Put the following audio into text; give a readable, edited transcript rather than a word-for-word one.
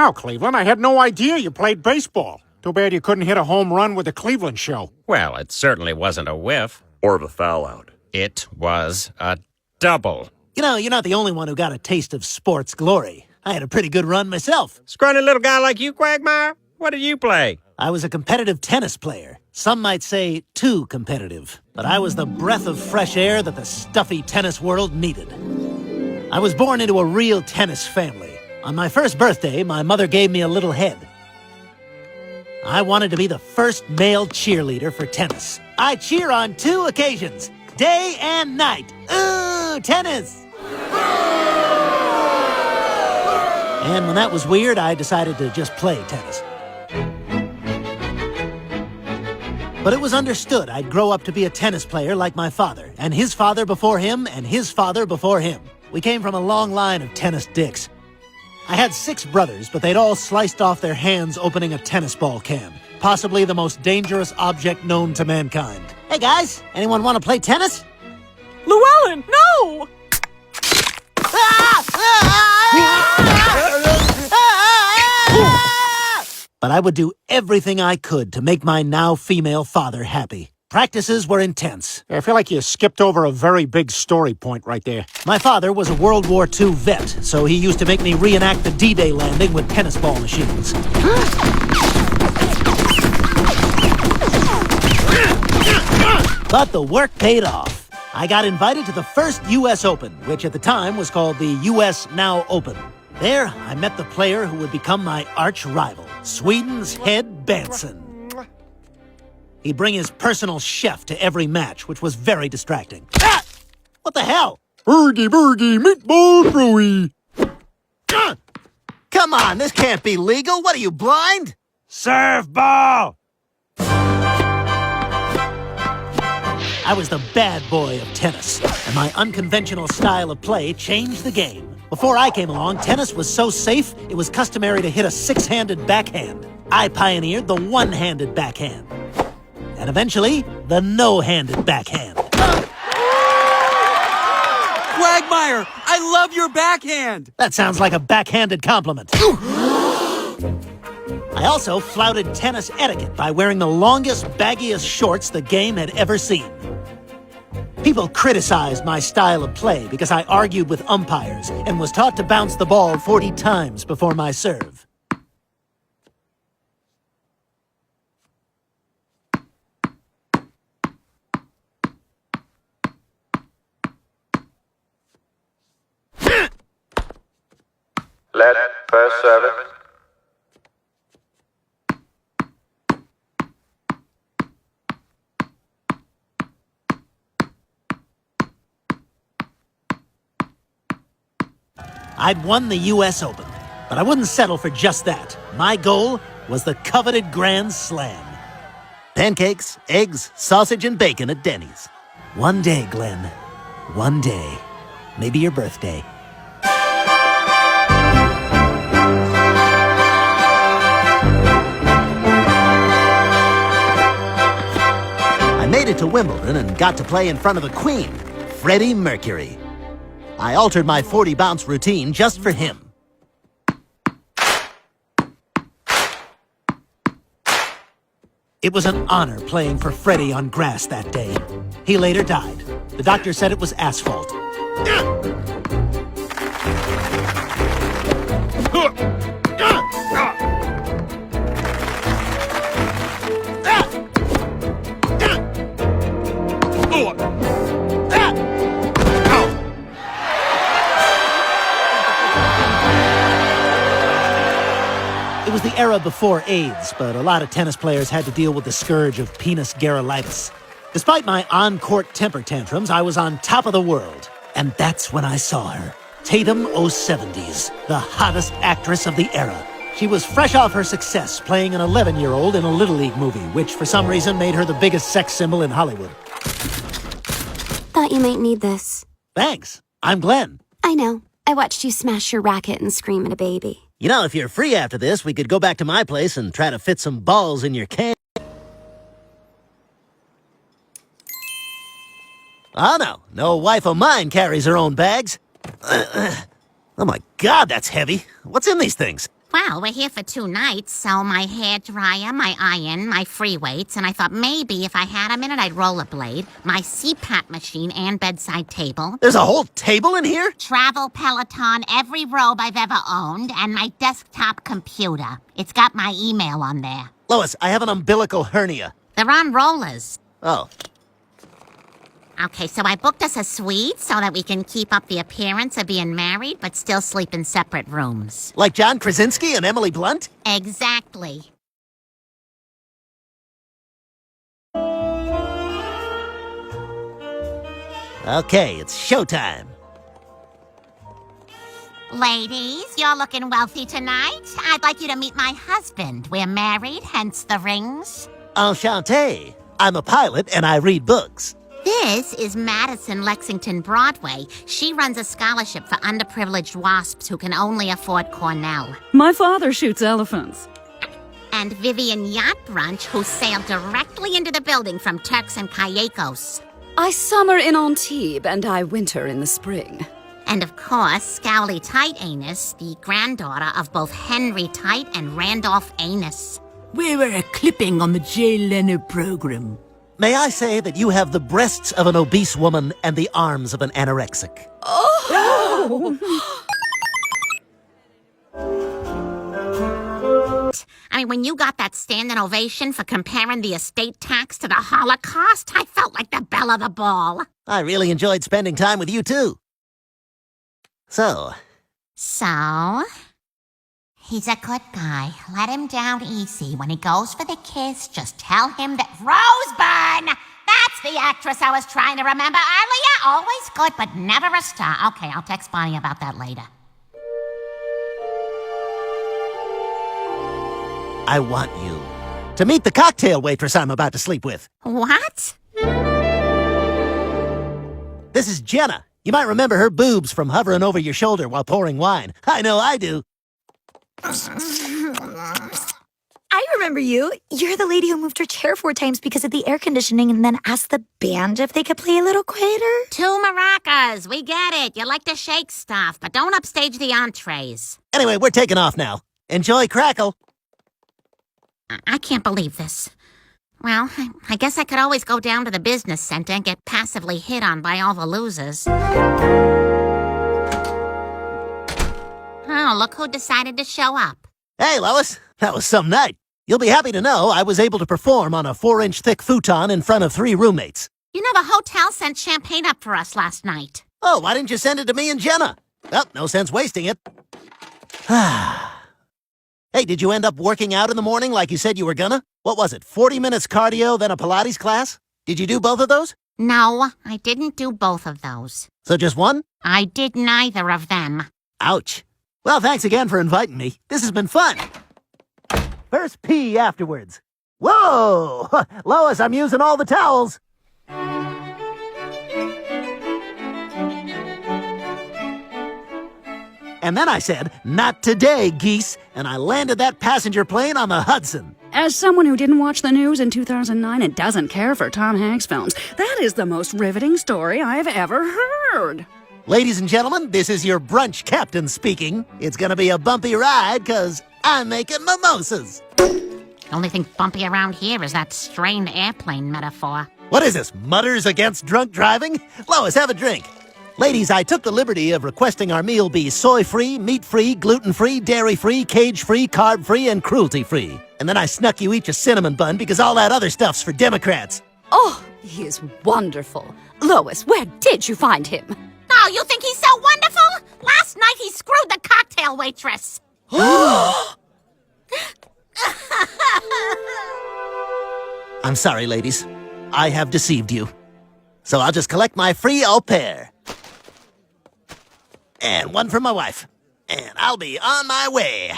Wow, Cleveland, I had no idea you played baseball. Too bad you couldn't hit a home run with the Cleveland show. Well, it certainly wasn't a whiff. Or the foul out. It was a double. You know, you're not the only one who got a taste of sports glory. I had a pretty good run myself. Scrawny little guy like you, Quagmire? What did you play? I was a competitive tennis player. Some might say too competitive. But I was the breath of fresh air that the stuffy tennis world needed. I was born into a real tennis family. On my first birthday, my mother gave me a little head. I wanted to be the first male cheerleader for tennis. I cheer on 2 occasions, day and night. Ooh, tennis! And when that was weird, I decided to just play tennis. But it was understood I'd grow up to be a tennis player like my father, and his father before him, and his father before him. We came from a long line of tennis dicks. I had 6 brothers, but they'd all sliced off their hands opening a tennis ball can. Possibly the most dangerous object known to mankind. Hey guys, anyone want to play tennis? Llewellyn, no! But I would do everything I could to make my now female father happy. Practices were intense. I feel like you skipped over a very big story point right there. My father was a World War II vet, so he used to make me reenact the D-Day landing with tennis ball machines. But the work paid off. I got invited to the first U.S. Open, which at the time was called the U.S. Now Open. There, I met the player who would become my arch rival, Sweden's Hed Benson. He'd bring his personal chef to every match, which was very distracting. Ah! What the hell? Burgie, meatball brewy. Come on, this can't be legal. What are you, blind? Serve ball! I was the bad boy of tennis, and my unconventional style of play changed the game. Before I came along, tennis was so safe, it was customary to hit a 6-handed backhand. I pioneered the one-handed backhand. And eventually, the no-handed backhand. Quagmire, I love your backhand! That sounds like a backhanded compliment. I also flouted tennis etiquette by wearing the longest, baggiest shorts the game had ever seen. People criticized my style of play because I argued with umpires and was taught to bounce the ball 40 times before my serve. Let first service. I'd won the U.S. Open, but I wouldn't settle for just that. My goal was the coveted Grand Slam. Pancakes, eggs, sausage, and bacon at Denny's. One day, Glenn. One day. Maybe your birthday. I made it to Wimbledon and got to play in front of the Queen, Freddie Mercury. I altered my 40-bounce routine just for him. It was an honor playing for Freddie on grass that day. He later died. The doctor said it was asphalt. It was the era before AIDS, but a lot of tennis players had to deal with the scourge of penis garrulitis. Despite my on-court temper tantrums, I was on top of the world. And that's when I saw her. Tatum O'Seventies, the hottest actress of the era. She was fresh off her success playing an 11-year-old in a Little League movie, which for some reason made her the biggest sex symbol in Hollywood. Thought you might need this. Thanks. I'm Glenn. I know. I watched you smash your racket and scream at a baby. You know, if you're free after this, we could go back to my place and try to fit some balls in your can. Oh, no wife of mine carries her own bags. Oh my God, that's heavy. What's in these things? Well, we're here for 2 nights, so my hair dryer, my iron, my free weights, and I thought maybe if I had a minute I'd rollerblade, my CPAP machine and bedside table, There's a whole table in here? travel Peloton, every robe I've ever owned, and my desktop computer. It's got my email on there. Lois, I have an umbilical hernia. They're on rollers. Oh, Okay, so I booked us a suite so that we can keep up the appearance of being married but still sleep in separate rooms. like John Krasinski and Emily Blunt? Exactly. Okay, it's showtime. Ladies, you're looking wealthy tonight. I'd like you to meet my husband. We're married, hence the rings. Enchanté. I'm a pilot and I read books. This is Madison Lexington Broadway. She runs a scholarship for underprivileged wasps who can only afford Cornell. My father shoots elephants. And Vivian Yacht Brunch, who sailed directly into the building from Turks and Caicos. I summer in Antibes and I winter in the spring. And of course, Scowly Tight Anus, the granddaughter of both Henry Tight and Randolph Anus. We were a clipping on the Jay Leno program. May I say that you have the breasts of an obese woman and the arms of an anorexic? I mean, when you got that standing ovation for comparing the estate tax to the Holocaust, I felt like the belle of the ball. I really enjoyed spending time with you, too. So, He's a good guy. Let him down easy. When he goes for the kiss, just tell him that Rosebud! That's the actress I was trying to remember earlier. Always good, but never a star. Okay, I'll text Bonnie about that later. I want you to meet the cocktail waitress I'm about to sleep with. What? This is Jenna. You might remember her boobs from hovering over your shoulder while pouring wine. I know I do. I remember you. You're the lady who moved her chair 4 times because of the air conditioning and then asked the band if they could play a little quieter. 2 maracas. We get it. You like to shake stuff, but don't upstage the entrees. Anyway, we're taking off now. Enjoy Crackle. I can't believe this. Well, I guess I could always go down to the business center and get passively hit on by all the losers. Oh, look who decided to show up. Hey, Lois. That was some night. You'll be happy to know I was able to perform on a 4-inch thick futon in front of 3 roommates. You know, the hotel sent champagne up for us last night. Oh, why didn't you send it to me and Jenna? Well, no sense wasting it. Hey, did you end up working out in the morning like you said you were gonna? What was it, 40 minutes cardio, then a Pilates class? Did you do both of those? No, I didn't do both of those. So just one? I did neither of them. Ouch. Well, thanks again for inviting me. This has been fun. First pee afterwards. Whoa! Lois, I'm using all the towels. And then I said, not today, geese, and I landed that passenger plane on the Hudson. As someone who didn't watch the news in 2009 and doesn't care for Tom Hanks films, that is the most riveting story I've ever heard. Ladies and gentlemen, this is your brunch captain speaking. It's gonna be a bumpy ride, 'cause I'm making mimosas. The only thing bumpy around here is that strained airplane metaphor. What is this, Mutters Against Drunk Driving? Lois, have a drink. Ladies, I took the liberty of requesting our meal be soy-free, meat-free, gluten-free, dairy-free, cage-free, carb-free, and cruelty-free. And then I snuck you each a cinnamon bun because all that other stuff's for Democrats. Oh, he is wonderful. Lois, where did you find him? Oh, you think he's so wonderful? Last night he screwed the cocktail waitress. I'm sorry, ladies. I have deceived you. So I'll just collect my free au pair. And one for my wife. And I'll be on my way.